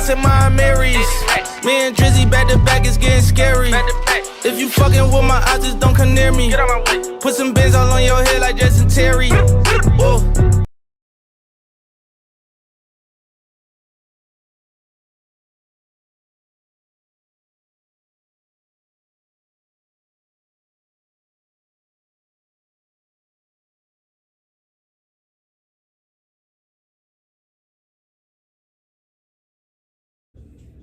shots in my Marys. Me and Drizzy back to back, it's getting scary. If you fucking with my eyes, just don't come near me. Put some bins all on your head like Justin Terry. Whoa.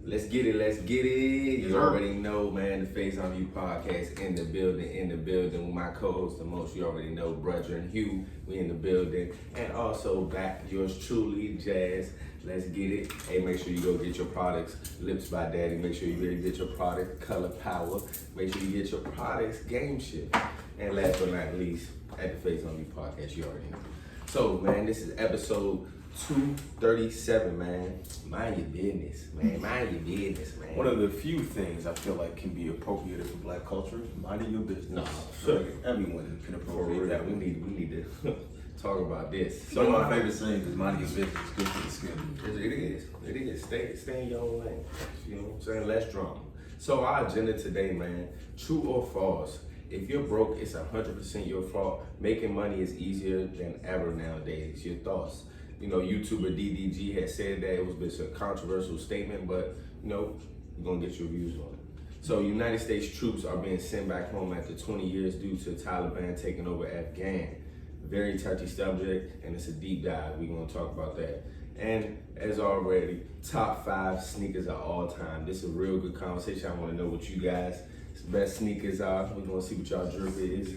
Let's get it. You already know, man, the Faison You podcast in the building with my co-host the most. You already know, Brother and Hugh, we in the building. And also back yours truly, Jazz. Let's get it. Hey, make sure you go get your products, Lips by Daddy. Make sure you get your product, Color Power. Make sure you get your products, Game Shift. And last but not least, at the Faison You podcast, you already know. So, man, this is episode 237, man. Mind your business, man. One of the few things I feel like can be appropriated for Black culture, minding your business. No, sure. Everyone can appropriate that. We need to talk about this. So my favorite saying is minding your business is good for the skin. It is. Stay in your own lane. You know what I'm saying? Less drama. So our agenda today, man, true or false? If you're broke, it's 100% your fault. Making money is easier than ever nowadays. Your thoughts? You know, YouTuber DDG had said that. It was a controversial statement, but, you know, we're going to get your views on it. So United States troops are being sent back home after 20 years due to Taliban taking over Afghan. Very touchy subject, and it's a deep dive. We're going to talk about that. And as already, top 5 sneakers of all time. This is a real good conversation. I want to know what you guys' best sneakers are. We're going to see what y'all drip is.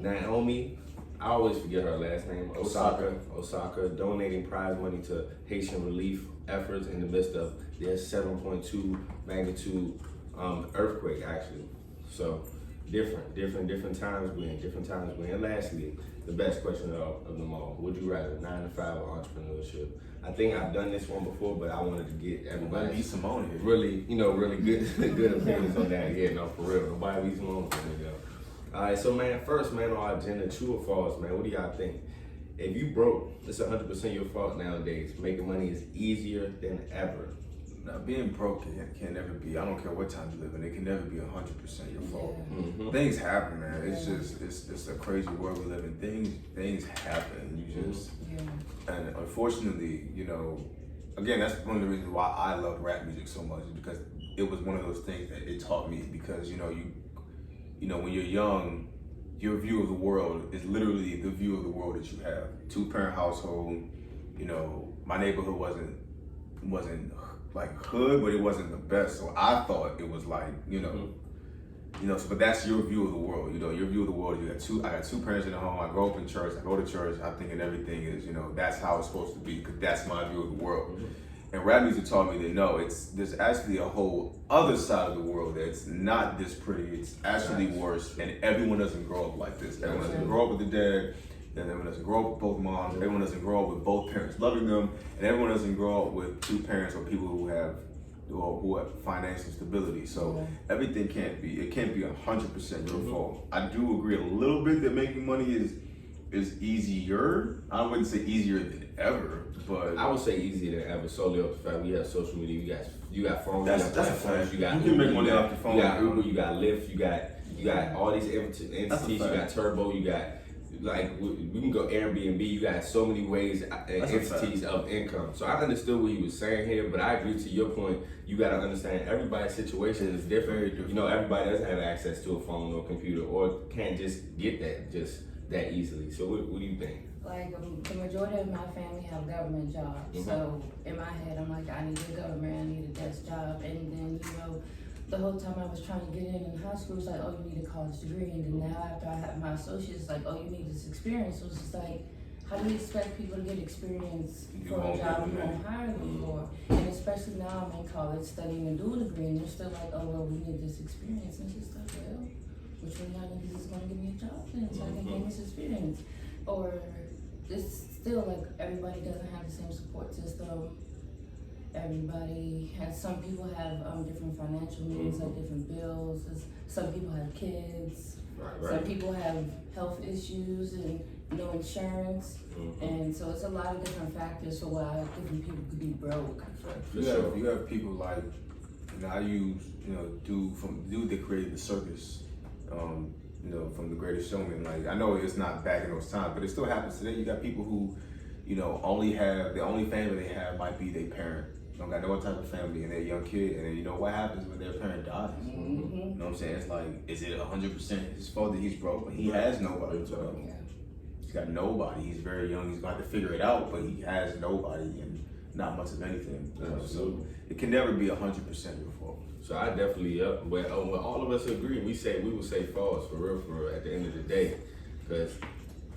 Naomi, I always forget her last name, Osaka, donating prize money to Haitian relief efforts in the midst of their 7.2 magnitude earthquake, actually. So different times we're in. And lastly, the best question of them all: would you rather 9 to 5 or entrepreneurship? I think I've done this one before, but I wanted to get everybody really good opinions on that. Yeah, no, for real. Nobody be Simone for me, yo. All right, so man, first, man, on our agenda, true or false, man, what do y'all think? If you broke, it's 100% your fault nowadays. Making money is easier than ever. Now, being broke can never be, I don't care what time you live in, it can never be 100% your fault. Yeah. Mm-hmm. Things happen, man. It's a crazy world we live in. Things happen. And unfortunately, you know, again, that's one of the reasons why I love rap music so much, is because it was one of those things that it taught me, because, you know, when you're young, your view of the world is literally the view of the world that you have. 2-parent household, you know, my neighborhood wasn't like hood, but it wasn't the best. So I thought it was like, so, but that's your view of the world. You know, your view of the world, I got 2 parents in the home, I grow up in church, I go to church, I think everything is, that's how it's supposed to be, because that's my view of the world. Mm-hmm. And rap music taught me that no, there's actually a whole other side of the world that's not this pretty. It's actually worse, and everyone doesn't grow up like this. Everyone doesn't grow up with the dad, and everyone doesn't grow up with both moms. Everyone doesn't grow up with both parents loving them, and everyone doesn't grow up with 2 parents or people who have financial stability. So everything can't be 100% your fault. I do agree a little bit that making money is easier. I wouldn't say easier than ever, but I would say easier than ever, solely off the fact we have social media. You got phones. That's a fact. You can make money off your phone. You got Uber. You got Lyft. You got all these entities. You got Turbo. You got we can go Airbnb. You got so many ways entities of income. So I understood what he was saying here, but I agree to your point. You got to understand everybody's situation is different. You know, everybody doesn't have access to a phone or computer, or can't just get that easily. So what do you think? Like, the majority of my family have government jobs. Mm-hmm. So in my head, I'm like, I need a government, I need a desk job. And then, the whole time I was trying to get in high school, it's like, oh, you need a college degree. And then now after I have my associates, it's like, oh, you need this experience. So it's just like, how do you expect people to get experience for a job you won't hire them for? And especially now I'm in college studying a dual degree, and they're still like, oh, well, we need this experience. And it's just like, well, which one of y'all niggas is going to give me a job then so I can gain this experience? Or it's still like everybody doesn't have the same support system. Everybody has, some people have different financial needs, like different bills. Some people have kids. Right. Some people have health issues, and no insurance, and so it's a lot of different factors for why different people could be broke. You have people like, I use, dude that created the circus, from The Greatest Showman. Like, I know it's not back in those times, but it still happens today. You got people who, only have, the only family they have might be their parent. Don't got no other type of family and their young kid, and then what happens when their parent dies? You know what I'm saying? It's like, is it 100% his fault that he's broke? He has nobody to help. He's got nobody. He's very young. He's going to have to figure it out, but he has nobody and not much of anything. So it can never be 100% your fault. So I definitely when all of us agree, we will say false for real at the end of the day, because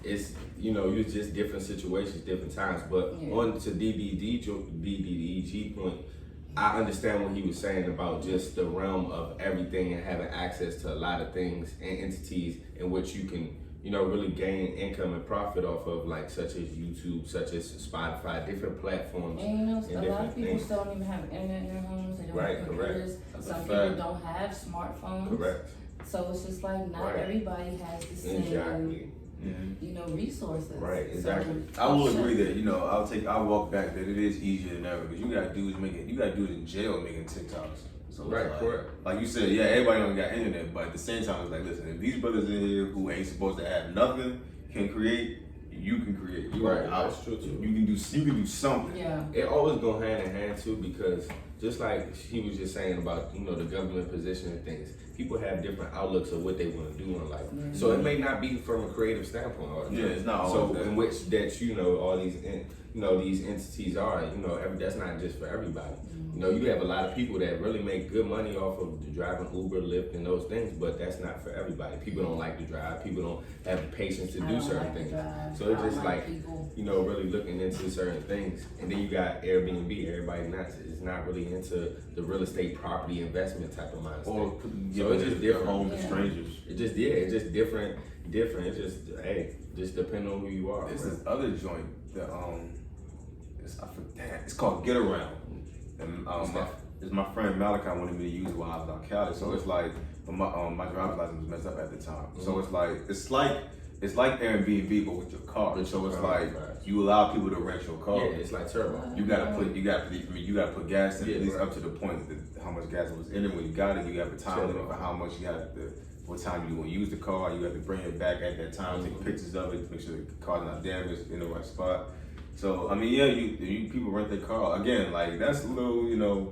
it's it's just different situations, different times. But on to DDDG point, I understand what he was saying about just the realm of everything and having access to a lot of things and entities in which you can really gain income and profit off of, like such as YouTube, such as Spotify, different platforms. And a lot of people still don't even have internet in their homes. They don't have computers. Some people don't have smartphones. Correct. So it's just like not everybody has the same resources. Right, exactly. So, I will agree that, I'll walk back that it is easier than ever, because you got dudes in jail making TikToks. So correct. Like you said, everybody don't got internet, but at the same time, it's like, listen, if these brothers in here who ain't supposed to have nothing can create, you can create. That's true too. You can do something. Yeah. It always go hand in hand too, because just like he was just saying about the government position and things, people have different outlooks of what they want to do in life. So it may not be from a creative standpoint all the time. It's not. So in which that all these these entities are, that's not just for everybody. You have a lot of people that really make good money off of the driving Uber, Lyft, and those things, but that's not for everybody. People don't like to drive. People don't have the patience to do certain things. So it's just like really looking into certain things. And then you got Airbnb. Everybody is not really into the real estate property investment type of mindset. Or so it's just different. Home to strangers. It's just different. It's just just depending on who you are. There's this other joint that it's called Get Around. And my friend Malachi wanted me to use it while I was out Cali. So it's like, my driver's license was messed up at the time. So it's like Airbnb but with your car. So it's like you allow people to rent your car. Yeah, it's like turbo. You gotta put gas in at least up to the point that how much gas was in it when you got it. You have a time limit for how much you have to. What time you want to use the car? You have to bring it back at that time. Take pictures of it to make sure the car's not damaged in the right spot. So you people rent their car again. Like that's a little,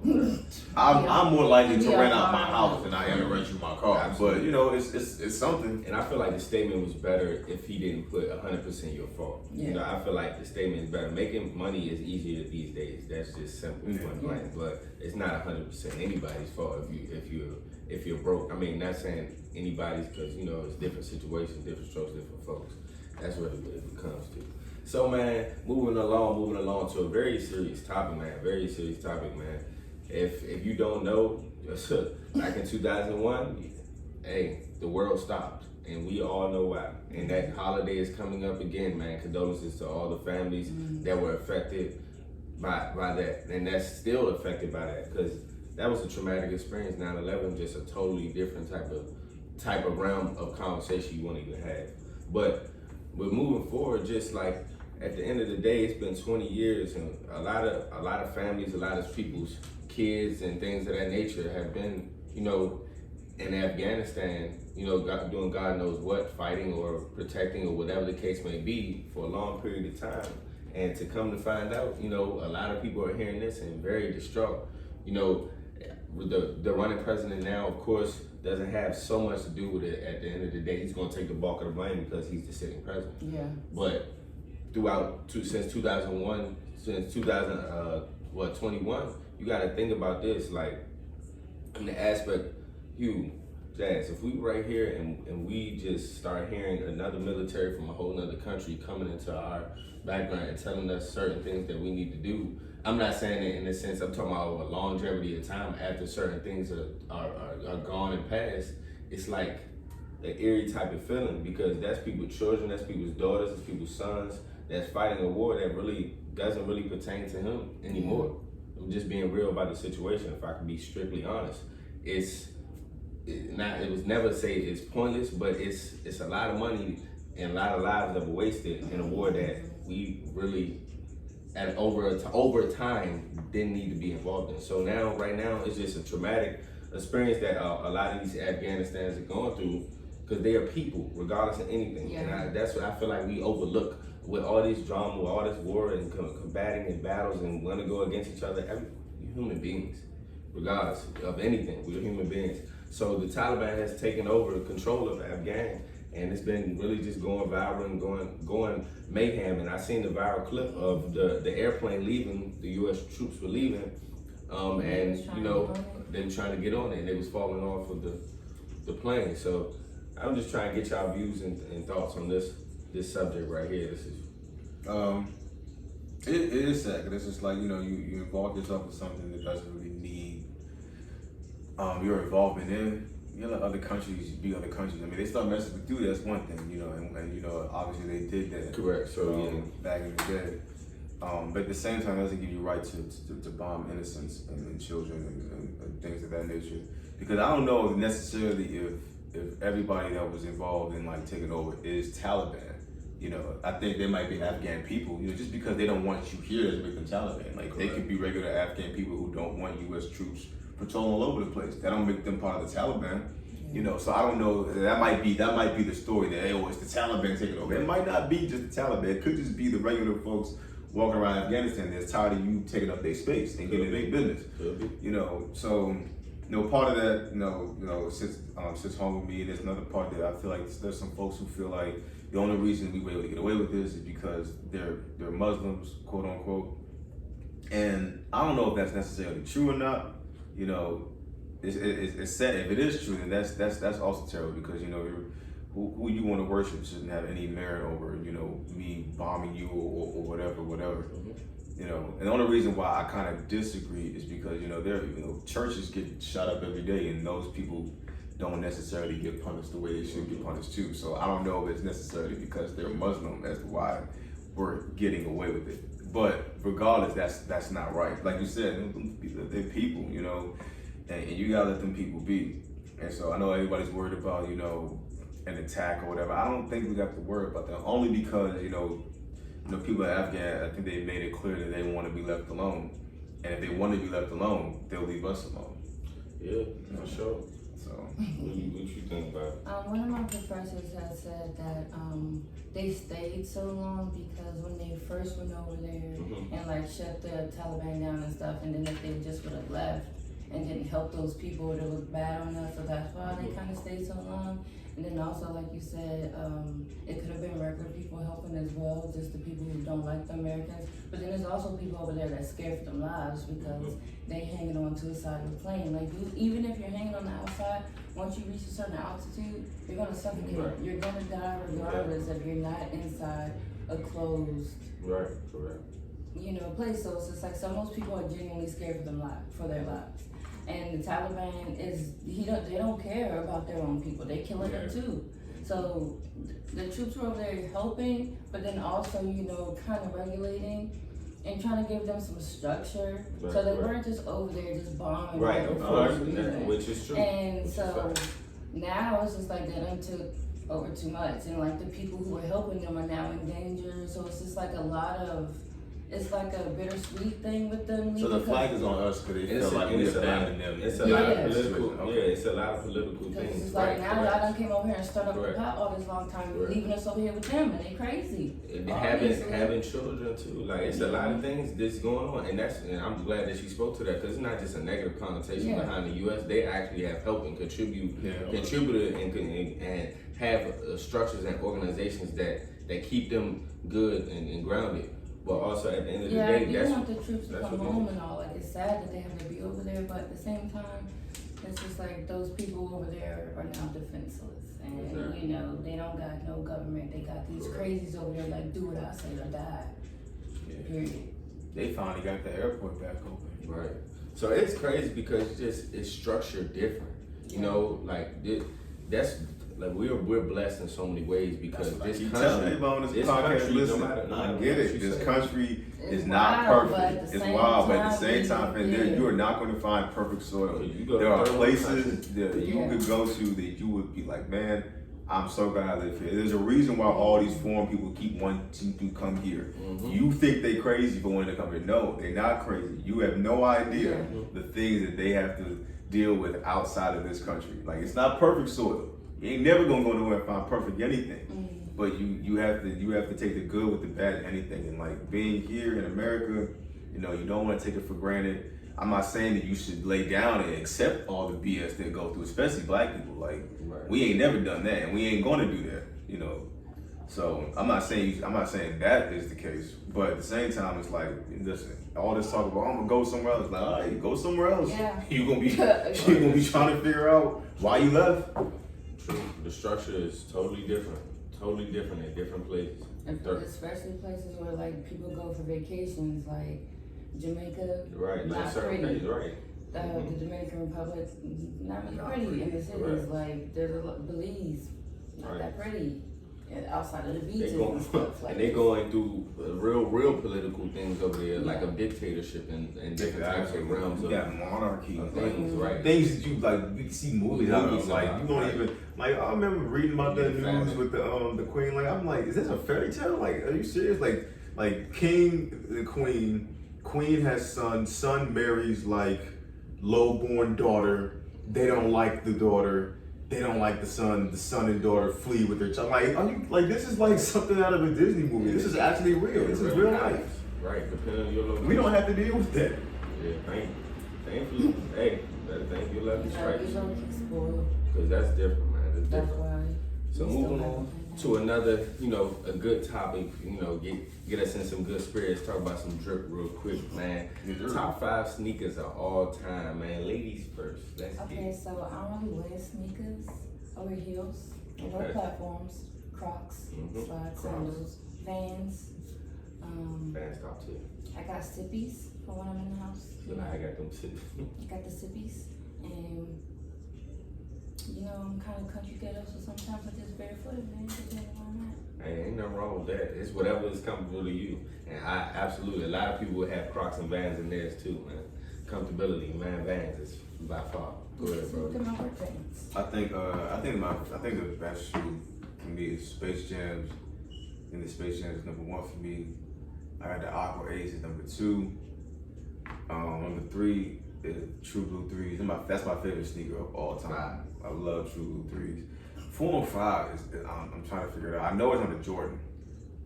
I'm more likely to rent out my house than I am to rent you my car. Absolutely. But it's something. And I feel like the statement was better if he didn't put 100% your fault. I feel like the statement is better. Making money is easier these days. That's just simple, point blank. But it's not 100% anybody's fault if you're broke. I mean, not saying anybody's, because it's different situations, different strokes, different folks. That's really what it comes to. So man, moving along to a very serious topic, man. Very serious topic, man. If you don't know, back in 2001, the world stopped, and we all know why. And that holiday is coming up again, man. Condolences to all the families that were affected by that, and that's still affected by that, because that was a traumatic experience. 9/11, just a totally different type of realm of conversation you won't even have. But we're moving forward, just like. At the end of the day, it's been 20 years, and a lot of families, a lot of people's kids and things of that nature have been, in Afghanistan, doing God knows what, fighting or protecting or whatever the case may be for a long period of time. And to come to find out, a lot of people are hearing this and very distraught. The running president now, of course, doesn't have so much to do with it. At the end of the day, he's going to take the bulk of the blame because he's the sitting president. Yeah. But since 2021, you got to think about this, like, in the aspect, Jazz, if we were right here and we just start hearing another military from a whole nother country coming into our background and telling us certain things that we need to do, I'm not saying it in the sense, I'm talking about a longevity of time after certain things are gone and past. It's like an eerie type of feeling, because that's people's children, that's people's daughters, that's people's sons, that's fighting a war that really doesn't really pertain to him anymore. I'm just being real about the situation, if I can be strictly honest. It was never say it's pointless, but it's a lot of money and a lot of lives that were wasted in a war that we really, over time, didn't need to be involved in. So now, right now, it's just a traumatic experience that a lot of these Afghanistans are going through, because they are people, regardless of anything. Yeah. And that's what I feel like we overlook with all this drama, with all this war and combating in battles and want to go against each other. We're human beings, regardless of anything. We're human beings. So the Taliban has taken over control of Afghan, and it's been really just going viral and going mayhem. And I seen the viral clip of the airplane leaving, the U.S. troops were leaving, and you know, they were trying to get on it, and they was falling off of the plane. So I'm just trying to get y'all views and thoughts on this subject right here. This is it is sad, because it's just like, you know, you involve yourself in something that doesn't really need your involvement in. You let other countries be other countries. I mean, they start messing with you, that's one thing, you know, and you know, obviously they did that. correct. So back in the day. But at the same time, it doesn't give you right to bomb innocents and children and things of that nature. Because I don't know necessarily if everybody that was involved in like taking over is Taliban. You know, I think there might be Afghan people, you know, just because they don't want you here doesn't make them Taliban. Like, they could be regular Afghan people who don't want U.S. troops patrolling all over the place. That don't make them part of the Taliban. You know, so I don't know. That might be the story that, hey, oh, it's the Taliban taking over. It might not be just the Taliban. It could just be the regular folks walking around Afghanistan that's tired of you taking up their space and getting their business. You know, so you know, part of that, you know, sits home with me. There's another part that I feel like there's some folks who feel like the only reason we were able to get away with this is because they're Muslims, quote unquote. And I don't know if that's necessarily true or not. You know, it's sad. If it is true, then that's also terrible, because you know, who you want to worship shouldn't have any merit over, you know, me bombing you or whatever. Mm-hmm. You know, and the only reason why I kind of disagree is because, you know, churches get shot up every day, and those people don't necessarily get punished the way they should get punished too. So I don't know if it's necessarily because they're Muslim as to why we're getting away with it. But regardless, that's not right. Like you said, they're people, you know, and you gotta let them people be. And so I know everybody's worried about, you know, an attack or whatever. I don't think we got to worry about that, only because, you know, people in Afghan, I think they made it clear that they want to be left alone. And if they want to be left alone, they'll leave us alone. Yeah, for sure. So, what you think about it? One of my professors has said that they stayed so long because when they first went over there and like shut the Taliban down and stuff, and then if they just would have left and didn't help those people, it would look bad on us. So that's why they kind of stayed so long. And then also, like you said, it could have been regular people helping as well, just the people who don't like the Americans. But then there's also people over there that's scared for their lives because they hanging on to the side of the plane. Like, even if you're hanging on the outside, once you reach a certain altitude, you're gonna suffocate. Right. You're gonna die regardless if you're not inside a closed, Right, correct. you know, place. So it's just like some of those people are genuinely scared for their lives. And the Taliban they don't care about their own people. They killing them too. So the troops were over there helping, but then also, you know, kind of regulating and trying to give them some structure. Right, so they right. weren't just over there just bombing. Right, for of course, no reason. which is true. And Which so is fact. now it's just like they done took over too much, and like the people who were helping them are now in danger. So it's just like it's like a bittersweet thing with them. so the flag is on us because they feel like we abandoned them. It's a lot of political. Yeah, it's a lot of political things. It's like right, now correct. y'all done came over here and stirred up the Correct. pot all this long time, Correct. leaving us over here with them, and they crazy. And Obviously. having children too, like it's a lot of things that's going on, and I'm glad that she spoke to that, because it's not just a negative connotation behind the U.S. They actually have helped and contributed and have structures and organizations that keep them good and grounded. But also at the end of the day, you that's want the troops to that's come what home and all. Like, it's sad that they have to be over there, but at the same time, it's just like those people over there are now defenseless, and Exactly. you know they don't got no government. They got these crazies over there like do what I say or die. Period. They finally got the airport back open. right. So it's crazy because it's structured different. You know, like that's like we're blessed in so many ways because this You country. tell everybody on this podcast, listen, no matter I what get it. you This say. country It's is not wild, but perfect. at the It's same wild, but at the time, same time, and yeah. you are not going to find perfect soil. You go There are to third world places countries. that you could go to that you would be like, man, I'm so glad I live here. There's a reason why all these foreign people keep wanting to come here. You think they crazy for wanting to come here. No, they're not crazy. You have no idea the things that they have to deal with outside of this country. Like, it's not perfect soil. You ain't never gonna go nowhere and find perfect anything. But you have to take the good with the bad in anything. And like being here in America, you know, you don't want to take it for granted. I'm not saying that you should lay down and accept all the BS they go through, especially black people. Like, we ain't never done that, and we ain't gonna do that, you know. So I'm not saying that is the case, but at the same time, it's like, listen, all this talk about I'm gonna go somewhere else. Like, all right, go somewhere else. Yeah. You gonna be trying to figure out why you left. True. The structure is totally different in different places. Especially places where like people go for vacations, like Jamaica. Right, like not certain pretty. places, right. The Dominican Republic, not really pretty in the cities. Like there's a Belize, not that pretty. And outside of the beaches and stuff like and they going through real political things over there, like a dictatorship and different types of realms you got monarchy of things, right? Things that you like, we see movies out of, like you don't even like. I remember reading about the news with the queen. Like, I'm like, is this a fairy tale? Like, are you serious? Like king, the queen has son marries like low-born daughter. They don't like the daughter. They don't like the son and daughter flee with their child. Like, are you like, this is like something out of a Disney movie. This is actually real. This is real life. Right, depending on your location. We don't have to deal with that. Yeah, thankfully, hey, thank you, love you, right? spoiled. Because that's different, man. That's That's different. why. So moving on to another, a good topic, get us in some good spirits, talk about some drip real quick, man. Top 5 sneakers of all time, man. Ladies first. Let's get Okay, it. so I don't really wear sneakers. I wear heels, no platforms, Crocs, slides, sandals, Vans. Vans top 2. I got Sippies for when I'm in the house. I got them too. I got the Sippies, and I'm kind of country ghetto, so sometimes I just barefooted, man. Depending on that. Hey, ain't nothing wrong with that. It's whatever is comfortable to you. And I absolutely, a lot of people would have Crocs and Vans in theirs too, man. Comfortability, man. Vans is by far. Go ahead, bro. Look at my work pants. I think the best shoe for me is Space Jams. And the Space Jams is number 1 for me. I got the Aqua Ace is number 2. Number 3 is True Blue 3s. That's my favorite sneaker of all time. I love True Blue 3s. 4 and 5 is I'm trying to figure it out. I know it's not a Jordan.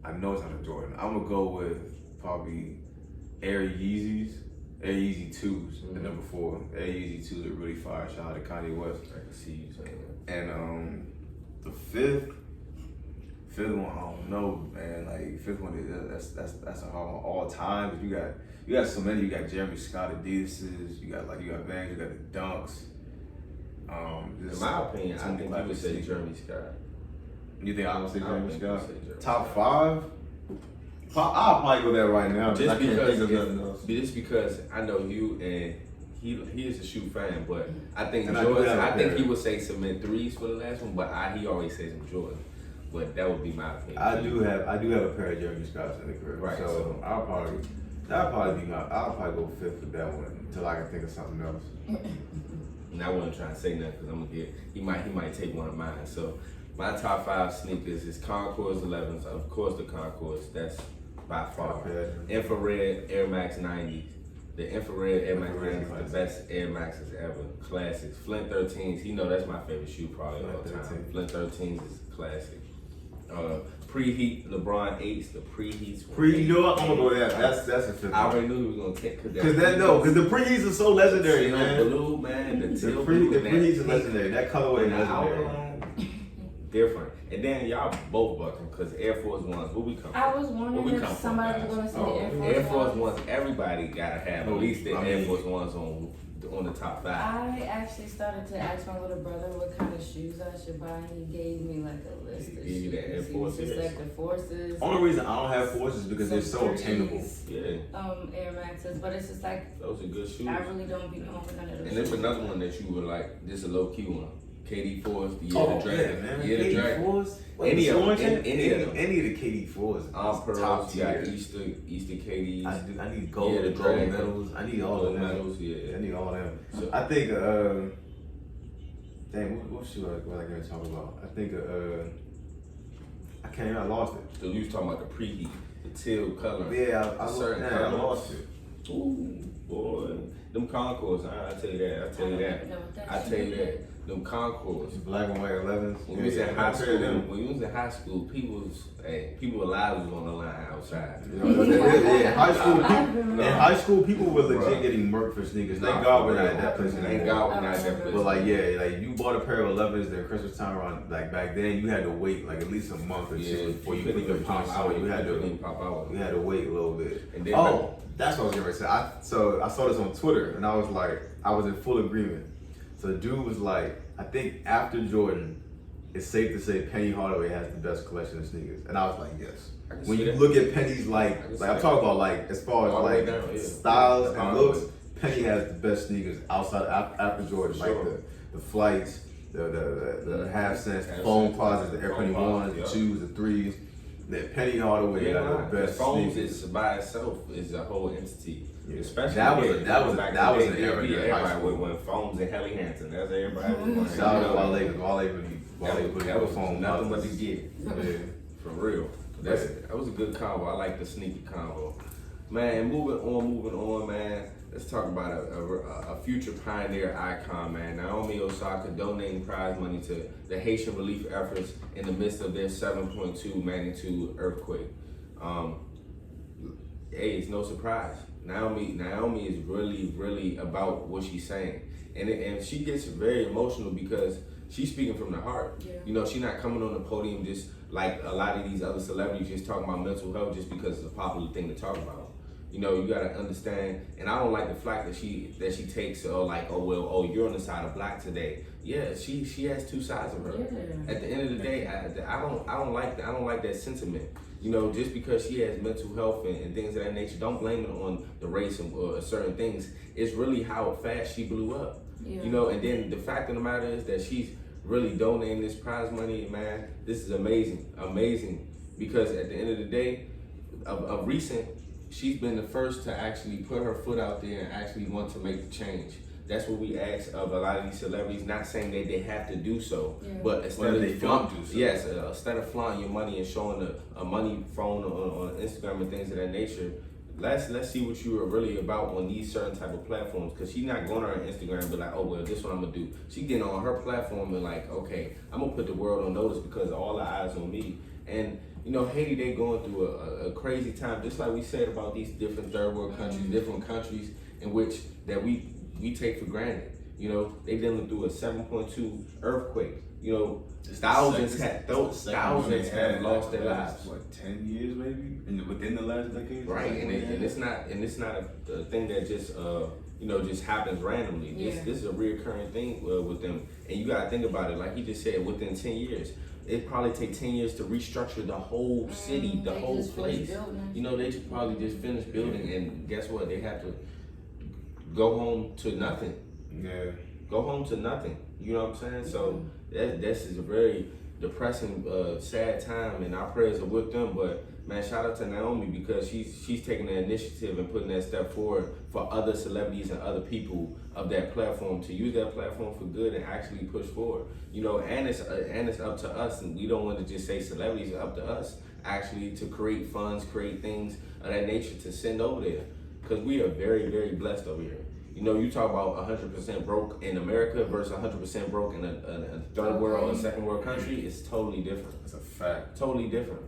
I'm gonna go with probably Air Yeezys. Air Yeezy 2s, the number 4. Air Yeezy 2s are really fire. Shout out to Kanye West. I can see you saying that. And the fifth one, I don't know, man. Like, fifth one is that's a hard one all time. You got so many. You got Jeremy Scott Adidas's. You got Vans. You got the Dunks. In my opinion, I think you would say Jeremy Scott. You think I would say Jeremy Scott? Jeremy Top 5? I'll probably go there right now. Just I can't because, think of nothing else. just because I know you and he is a shoe fan, but I think And Jordan. I I think he would say cement 3s for the last one, but he always says some Jordan. But that would be my opinion. I do have a pair of Jeremy Scotts in the crib, Right, so so- I'll probably go 5th with that one until I can think of something else. And I wasn't trying to say nothing because I'm gonna he might take one of mine. So my top 5 sneakers is Concords 11s, of course the Concords. That's by far. Okay. Infrared Air Max 90s. The infrared Air Max 90s Infrared is the best Air Maxes ever. Classics. Flint 13s. That's my favorite shoe probably of all time. Flint 13s is classic. Preheat Lebron 8s. The Preheats. You know what? I'm gonna go there. That's a 5th. I already knew he was gonna take Because the Preheats are so legendary, teal man. blue, man. The The teal blue. Preheats are legendary. That colorway is And the legendary. outline, different. And then y'all both bucking because Air Force Ones. Where we come from? I was wondering if somebody was gonna say the Air Force Ones. Everybody gotta have at least the I Air mean- Force Ones on the top 5. I actually started to ask my little brother what kind of shoes I should buy, and he gave me like a list of He gave you the Air shoes. He was just Forces. like the Forces. Only reason I don't have Forces is because they're so obtainable. Yeah, Air Maxes, but it's just like those are good shoes. I really don't be going for none of those. And there's another one that you would like. This is a low key one. KD4s, the Year of the Dragon. man. Year of the Dragon. KD4s? Any of them. Any of the KD4s. All Top pearls. You got tier. Easter KDs. I need gold, Yeah, the gold Dragon. medals. I need all of Gold them. medals, yeah. I need all of them. So- I think Dang, what show was I gonna talk about? I think I can't even. I lost it. So you was talking about the preheat, the teal color. Yeah, I color. lost it. Ooh, boy, them Concords. I tell you that. I tell you that. Them Concords. Black and white 11s. When we was in high school, people's lives was on the line outside. In high school, people were legit getting murked for sneakers. Thank God we're not at that place anymore. Thank God we're not at that place. But like, yeah, like you bought a pair of 11s during Christmas time around, like back then, you had to wait like at least a month or two before you could even pop out. You had to wait a little bit. And then that's what I was gonna say. So I saw this on Twitter, and I was like, I was in full agreement. So the dude was like, I think after Jordan, it's safe to say Penny Hardaway has the best collection of sneakers. And I was like, yes. When you look at Penny's like I'm talking about like as far as like styles and looks, Penny has the best sneakers outside after Jordan. Like the flights, the half cents, the foam closets, the Air Penny ones, the twos, the threes. That Penny Hardaway got the best sneakers. By itself is a whole entity. Yeah. Especially that was an era. Everybody went foams and Helly Hansen. That's everybody. Shout out to Wale that was foam, nothing but to get. Yeah. For real. That was a good combo. I like the sneaky combo. Man, moving on, man. Let's talk about a future pioneer icon, man. Naomi Osaka donating prize money to the Haitian relief efforts in the midst of their 7.2 magnitude earthquake. Hey, it's no surprise. Naomi is really about what she's saying, and she gets very emotional because she's speaking from the heart. Yeah. You know, she's not coming on the podium just like a lot of these other celebrities just talking about mental health just because it's a popular thing to talk about. You know, you gotta understand, and I don't like the flack that she takes, you're on the side of black today. Yeah, she has two sides of her. Yeah. At the end of the day, I don't like that sentiment. You know, just because she has mental health and things of that nature, don't blame it on the race or certain things. It's really how fast she blew up. Yeah. You know, and then the fact of the matter is that she's really donating this prize money, man. This is amazing, because at the end of the day, of recent, she's been the first to actually put her foot out there and actually want to make the change. That's what we ask of a lot of these celebrities, not saying that they have to do so, but instead of flaunting your money and showing a money phone on Instagram and things of that nature, let's see what you are really about on these certain type of platforms. Because she's not going on her Instagram and be like, oh, well, this is what I'm going to do. She getting on her platform and like, okay, I'm going to put the world on notice because all the eyes on me. And you know, Haiti, they going through a crazy time, just like we said about these different third world countries, different countries in which that we take for granted. You know, they dealing through a 7.2 earthquake. You know, thousands have lost their lives. What, 10 years maybe? Within the last decade? Right, and it's not a thing that just just happens randomly. This is a reoccurring thing with them, and you gotta think about it. Like he just said, within 10 years. It probably take 10 years to restructure the whole city, the whole place. You know, they just probably just finished building, and guess what? They have to go home to nothing. Yeah. Go home to nothing. You know what I'm saying? So this is a very depressing, sad time, and our prayers are with them. But man, shout out to Naomi because she's taking the initiative and putting that step forward for other celebrities and other people of that platform to use that platform for good and actually push forward. You know, and it's up to us, and we don't want to just say celebrities. It's up to us actually to create funds, create things of that nature to send over there, because we are very, very blessed over here. You know, you talk about 100% broke in America versus 100% broke in a third world or second world country. It's totally different. It's a fact. Totally different.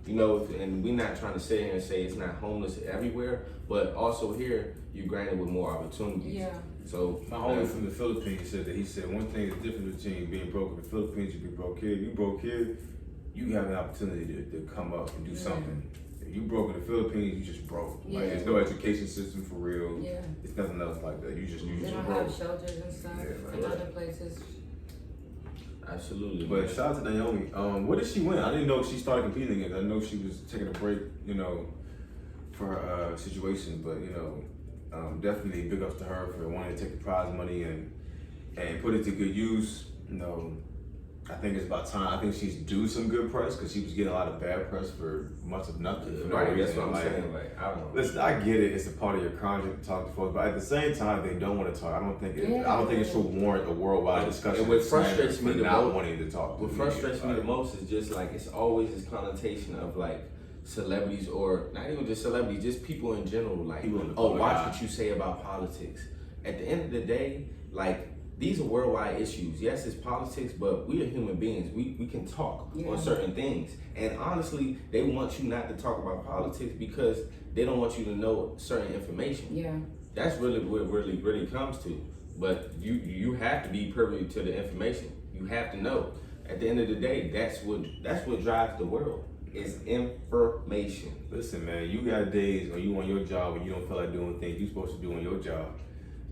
You know, and we're not trying to sit here and say it's not homeless everywhere, but also here, you're granted with more opportunities. Yeah. So my homie from the Philippines said one thing is different between being broke in the Philippines, you be broke here. You broke here, you have an opportunity to come up and do something. If you broke in the Philippines, you just broke. Like there's no education system for real. Yeah. It's nothing else like that. You just broke. They don't have shelters and stuff in other places. Absolutely. But shout out to Naomi. What did she win? I didn't know she started competing again. I know she was taking a break, you know, for her situation. But you know, definitely big ups to her for wanting to take the prize money and put it to good use. You know, I think it's about time. I think she's due some good press because she was getting a lot of bad press for much of nothing. For no Right, that's reason. what I'm saying. Like, I don't know. Listen, I get it. It's a part of your contract to talk to folks, but at the same time, they don't want to talk. I don't think it should warrant a worldwide discussion. And what frustrates me the not most, wanting to talk. what frustrates me the most is just like it's always this connotation of like celebrities, or not even just celebrities, just people in general. Like, oh, watch what you say about politics. At the end of the day, like, these are worldwide issues. Yes, it's politics, but we are human beings. We can talk on certain things. And honestly, they want you not to talk about politics because they don't want you to know certain information. Yeah. That's really what it really comes to. But you have to be privy to the information. You have to know. At the end of the day, that's what drives the world. Is information. Listen, man, you got days when you on your job when you don't feel like doing things you're supposed to do on your job.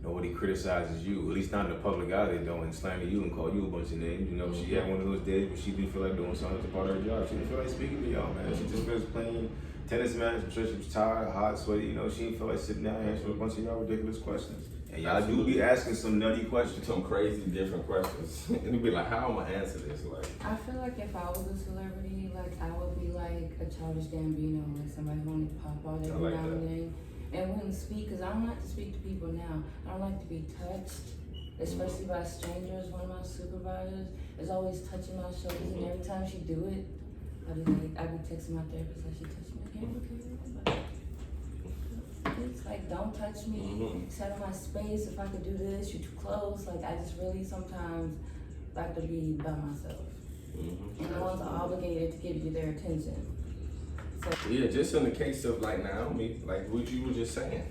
Nobody criticizes you, at least not in the public eye. They don't, and slander you and call you a bunch of names. You know, she had one of those days when she didn't feel like doing something as a part of her job. She didn't feel like speaking to y'all, man. She just was playing tennis match. I'm sure she was tired, hot, sweaty. You know, she didn't feel like sitting down and answering a bunch of y'all ridiculous questions. And y'all do be asking some nutty questions. Some crazy different questions. And you'd be like, how am I answer this? Like, I feel like if I was a celebrity, like I would be like a Childish Gambino, like somebody who wanted to pop out every now and then. And wouldn't speak, because I don't like to speak to people now. I don't like to be touched, especially by strangers. One of my supervisors is always touching my shoulders, and every time she do it, I'd be texting my therapist like, she touched me again, okay? It's like, don't touch me, set in my space. If I could do this, you're too close. Like, I just really sometimes like to be by myself. And the ones are obligated to give you their attention. Yeah, just in the case of like Naomi, like what you were just saying,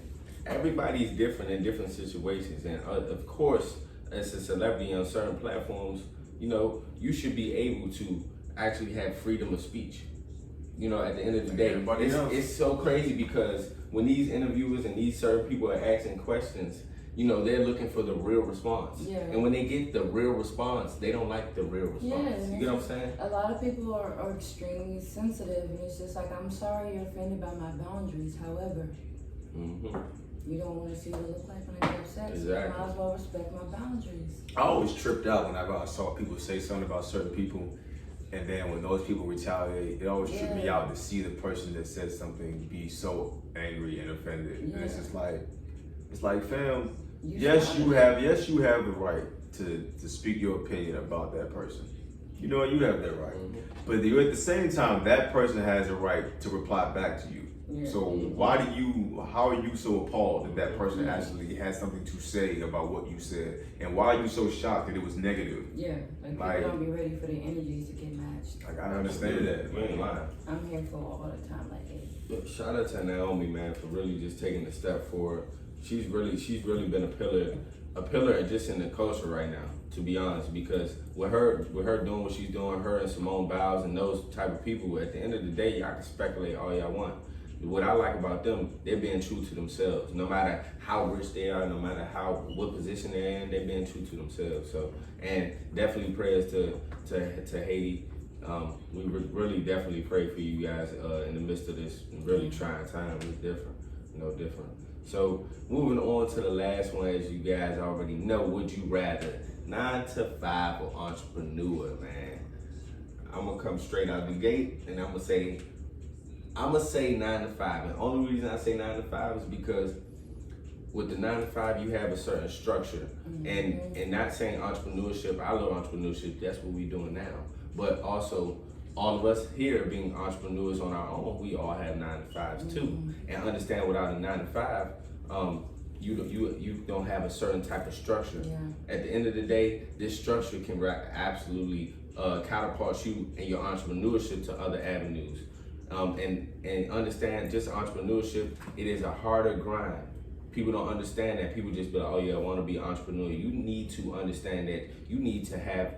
everybody's different in different situations, and of course, as a celebrity on certain platforms, you know, you should be able to actually have freedom of speech. You know, at the end of the day, it's so crazy because when these interviewers and these certain people are asking questions, you know, they're looking for the real response. Yeah. And when they get the real response, they don't like the real response. Yeah, you get what I'm saying? A lot of people are extremely sensitive, and it's just like, I'm sorry you're offended by my boundaries. However, you don't want to see what it looks like when I get upset. Exactly. So you might as well respect my boundaries. I always tripped out whenever I saw people say something about certain people, and then when those people retaliate, it always tripped me out to see the person that said something be so angry and offended. And it's just like, fam, yes, you have the right to speak your opinion about that person. You know, you have that right. But at the same time, that person has a right to reply back to you. So how are you so appalled that that person actually has something to say about what you said? And why are you so shocked that it was negative? Yeah, like people don't be ready for their energies to get matched. Like, I understand that. You ain't lying. I'm here for all the time, like, hey. Shout out to Naomi, man, for really just taking a step forward. She's really been a pillar just in the culture right now, to be honest, because with her doing what she's doing, her and Simone Biles and those type of people, at the end of the day, y'all can speculate all y'all want. What I like about them, they're being true to themselves. No matter how rich they are, no matter what position they're in, they're being true to themselves. So, and definitely prayers to Haiti. We really definitely pray for you guys in the midst of this really trying time. It's different, different. So moving on to the last one, as you guys already know, would you rather 9 to 5 or entrepreneur, man? I'm gonna come straight out the gate, and I'm gonna say 9 to 5. And the only reason I say 9 to 5 is because with the 9 to 5, you have a certain structure. And not saying entrepreneurship, I love entrepreneurship, that's what we're doing now. But also, all of us here being entrepreneurs on our own, we all have 9 to 5s too. And understand without a 9 to 5, you don't have a certain type of structure. At the end of the day, this structure can absolutely catapult you and your entrepreneurship to other avenues. And understand, just entrepreneurship, it is a harder grind. People don't understand that. People just be like, oh yeah, I want to be an entrepreneur. You need to understand that you need to have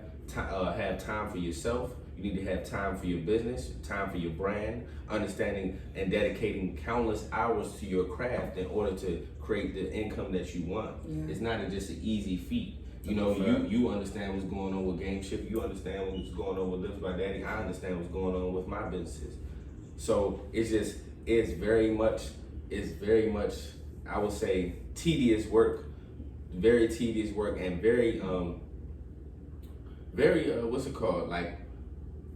time for yourself. You need to have time for your business, time for your brand, understanding and dedicating countless hours to your craft in order to create the income that you want. It's not just an easy feat. You understand what's going on with Game Shift. You understand what's going on with Lives by Daddy. I understand what's going on with my businesses. So it's very much, I would say, tedious work, very tedious work, and very very what's it called? Like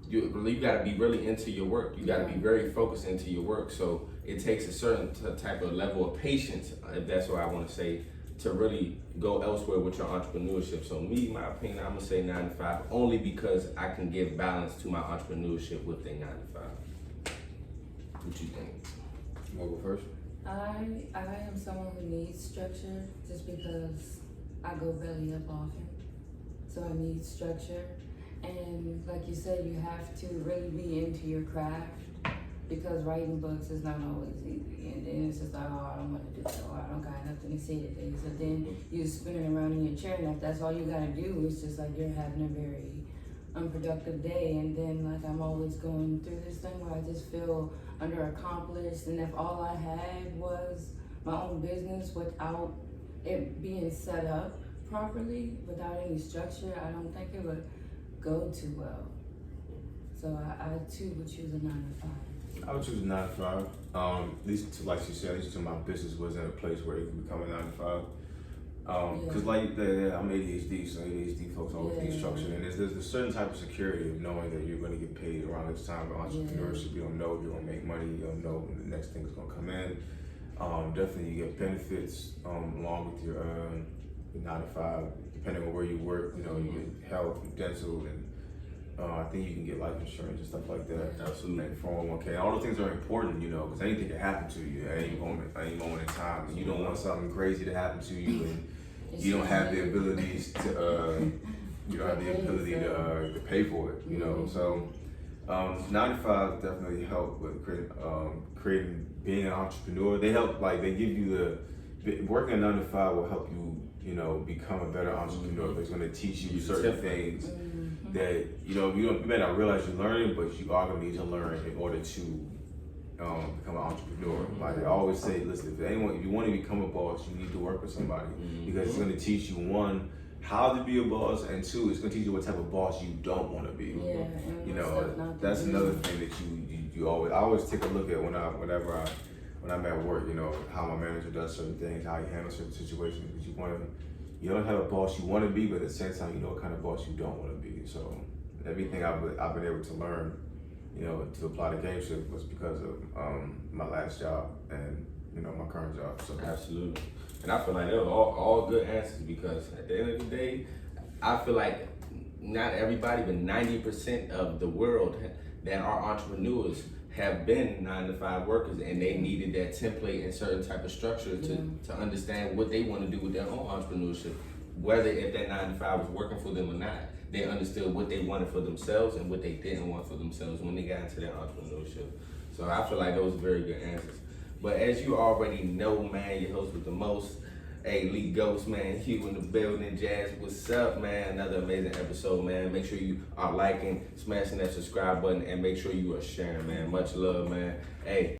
you got to be really into your work. You got to be very focused into your work. So it takes a certain type of level of patience, if that's what I want to say, to really go elsewhere with your entrepreneurship. So me, my opinion, I'm gonna say 9 to 5, only because I can give balance to my entrepreneurship with a 9 to 5. What you think? You wanna go first? I am someone who needs structure just because I go belly up often. So I need structure. And like you said, you have to really be into your craft because writing books is not always easy. And then it's just like, oh, I don't want to do that, or I don't got nothing to say today. So then you're spinning around in your chair, and if that's all you gotta do, it's just like you're having a very unproductive day. And then like I'm always going through this thing where I just feel underaccomplished. And if all I had was my own business without it being set up properly, without any structure, I don't think it would go too well. So I too would choose a 9 to 5. I would choose a 9 to 5. At least, like she said, at least till my business was in a place where it could become a 9 to 5. Because like I'm ADHD, so ADHD folks always need structure, and there's a certain type of security of knowing that you're going to get paid around this time of entrepreneurship. You don't know if you're going to make money. You don't know when the next thing is going to come in. Definitely you get benefits along with your 9 to 5, depending on where you work. You know, you get health, dental, and I think you can get life insurance and stuff like that. Absolutely. And 401k. All those things are important, you know, because anything can happen to you at any moment in time. And you don't want something crazy to happen to you, and you don't have the abilities to to pay for it, you know. So 9 to 5 definitely help with creating being an entrepreneur. They help, like they give you working a 9 to 5 will help you, you know, become a better entrepreneur. It's going to teach you certain things that you may not realize you're learning, but you are going to need to learn in order to become an entrepreneur. Like I always say, listen, if you want to become a boss, you need to work with somebody because it's going to teach you, one, how to be a boss, and two, it's going to teach you what type of boss you don't want to be. Yeah, you know, that's another thing that you always take a look at when I'm at work. You know, how my manager does certain things, how he handles certain situations. Because you don't have a boss you want to be, but at the same time, you know what kind of boss you don't want to be. So everything I've been able to learn, you know, to apply to game shift was because of my last job and, you know, my current job. So Absolutely. And I feel like they're all good answers, because at the end of the day, I feel like not everybody, but 90% of the world that are entrepreneurs have been 9 to 5 workers, and they needed that template and certain type of structure to understand what they want to do with their own entrepreneurship. Whether if that 9 to 5 was working for them or not, they understood what they wanted for themselves and what they didn't want for themselves when they got into their entrepreneurship. So I feel like those are very good answers. But as you already know, man, your host with the most, Lee Ghost, man, Hugh in the building, Jazz, what's up, man? Another amazing episode, man. Make sure you are liking, smashing that subscribe button, and make sure you are sharing, man. Much love, man. Hey.